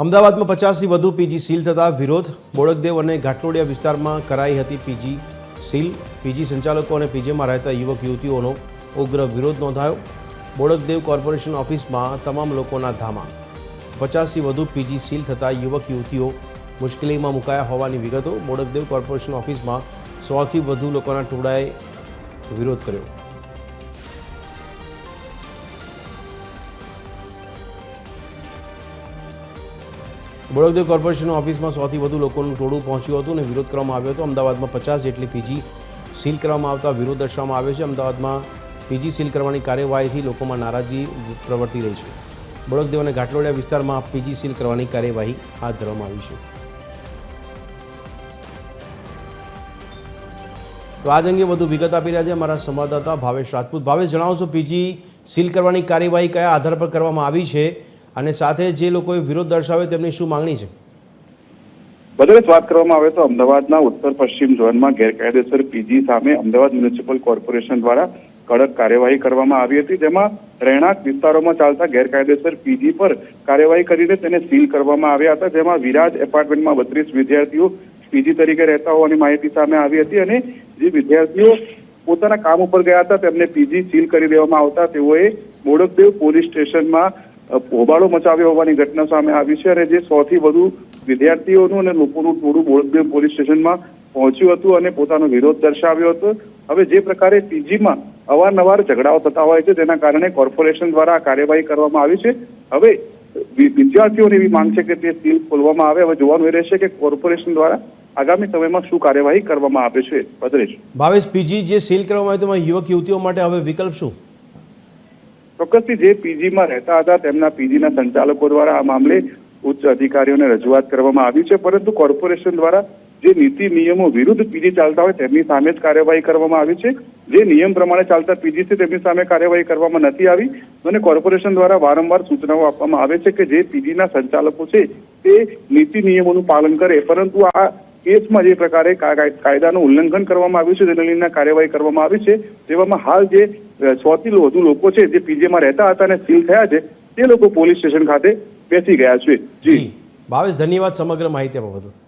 અમદાવાદમાં 50થી વધુ PG seal થતા વિરોધ. બોડકદેવ અને ઘાટલોડિયા વિસ્તારમાં કરાઈ હતી પીજી સીલ. પીજી સંચાલકો અને પીજીમાં રહેતા યુવક યુવતીઓનો ઉગ્ર વિરોધ નોંધાયો. બોડકદેવ કોર્પોરેશન ઓફિસમાં તમામ લોકોના ધામા. 50થી વધુ પીજી સીલ થતા યુવક યુવતીઓ મુશ્કેલીમાં મુકાયા હોવાની વિગતો. બોડકદેવ કોર્પોરેશન ઓફિસમાં 100થી વધુ લોકોના ટોળાએ વિરોધ કર્યો. બોડકદેવ કોર્પોરેશન ઓફિસમાં 100થી વધુ લોકોનું ટોળું પહોંચ્યું હતું અને વિરોધ કરવામાં આવ્યો હતો. અમદાવાદમાં 50 જેટલી પીજી સીલ કરવામાં આવતા વિરોધ દર્શાવવામાં આવ્યો છે. અમદાવાદમાં પીજી સીલ કરવાની કાર્યવાહીથી લોકોમાં નારાજગી પ્રવર્તી રહી છે. બોડકદેવ અને ઘાટલોડિયા વિસ્તારમાં પીજી સીલ કરવાની કાર્યવાહી હાથ ધરવામાં આવી છે. તો આજ અંગે વધુ વિગત આપી રહ્યા છે અમારા સંવાદદાતા ભાવેશ રાજપૂત. ભાવેશ, જણાવશો પીજી સીલ કરવાની કાર્યવાહી કયા આધાર પર કરવામાં આવી છે અને સાથે જે લોકોએ વિરોધ દર્શાવ્યો તેમની શું માંગણી છે? વધુ વાત કરવામાં આવે તો અમદાવાદના ઉત્તર પશ્ચિમ ઝોનમાં ગેરકાયદેસર પીજી સામે અમદાવાદ મ્યુનિસિપલ કોર્પોરેશન દ્વારા કડક કાર્યવાહી કરવામાં આવી હતી, જેમાં રહેણાંક વિસ્તારોમાં ચાલતા ગેરકાયદેસર પીજી પર કાર્યવાહી કરીને તેને સીલ કરવામાં આવ્યા હતા. જેમાં વિરાજ એપાર્ટમેન્ટમાં 32 વિદ્યાર્થીઓ પીજી તરીકે રહેતા હોવાની માહિતી સામે આવી હતી અને જે વિદ્યાર્થીઓ પોતાના કામ ઉપર ગયા હતા તેમને પીજી સીલ કરી દેવામાં આવતા તેઓએ બોડકદેવ પોલીસ સ્ટેશનમાં હોબાળો મચાવ્યો હોવાની ઘટના સામે આવી છે. અને જે 100થી વધુ વિદ્યાર્થીઓનું અને લોકોનું ટોળું બોડકદેવ પોલીસ સ્ટેશનમાં પહોંચ્યું હતું અને પોતાનો વિરોધ દર્શાવ્યો હતો. હવે જે પ્રકારે પીજીમાં અવારનવાર ઝઘડાઓ થતા હોય છે તેના કારણે કોર્પોરેશન દ્વારા આ કાર્યવાહી કરવામાં આવી છે. હવે વિદ્યાર્થીઓની એવી માંગ છે કે તે સીલ ખોલવામાં આવે. હવે જોવાનું એ રહેશે કે કોર્પોરેશન દ્વારા આગામી સમયમાં શું કાર્યવાહી કરવામાં આવે છે. ભદ્રેશ. ભાવેશ, પીજી જે સીલ કરવામાં આવે તેમાં યુવક યુવતીઓ માટે હવે વિકલ્પ શું? ચોક્કસથી જે પીજીમાં રહેતા હતા તેમના પીજીના સંચાલકો દ્વારા આ મામલે ઉચ્ચ અધિકારીઓને રજૂઆત કરવામાં આવી છે, પરંતુ કોર્પોરેશન દ્વારા જે નીતિ નિયમો વિરુદ્ધ પીજી ચાલતા હોય તેમની સામે જ કાર્યવાહી કરવામાં આવી છે. જે નિયમ પ્રમાણે ચાલતા પીજી છે તેમની સામે કાર્યવાહી કરવામાં નથી આવી અને કોર્પોરેશન દ્વારા વારંવાર સૂચનાઓ આપવામાં આવે છે કે જે પીજીના સંચાલકો છે તે નીતિ નિયમોનું પાલન કરે, પરંતુ આ કેસમાં જે પ્રકારે કાયદાનું ઉલ્લંઘન કરવામાં આવ્યું છે તેને લઈને કાર્યવાહી કરવામાં આવી છે. તેવામાં હાલ જે 100થી વધુ લોકો છે જે પીજીમાં રહેતા હતા અને સીલ થયા છે તે લોકો પોલીસ સ્ટેશન ખાતે બેસી ગયા છે. જી ભાવેશ, ધન્યવાદ સમગ્ર માહિતી આપવા બદલ.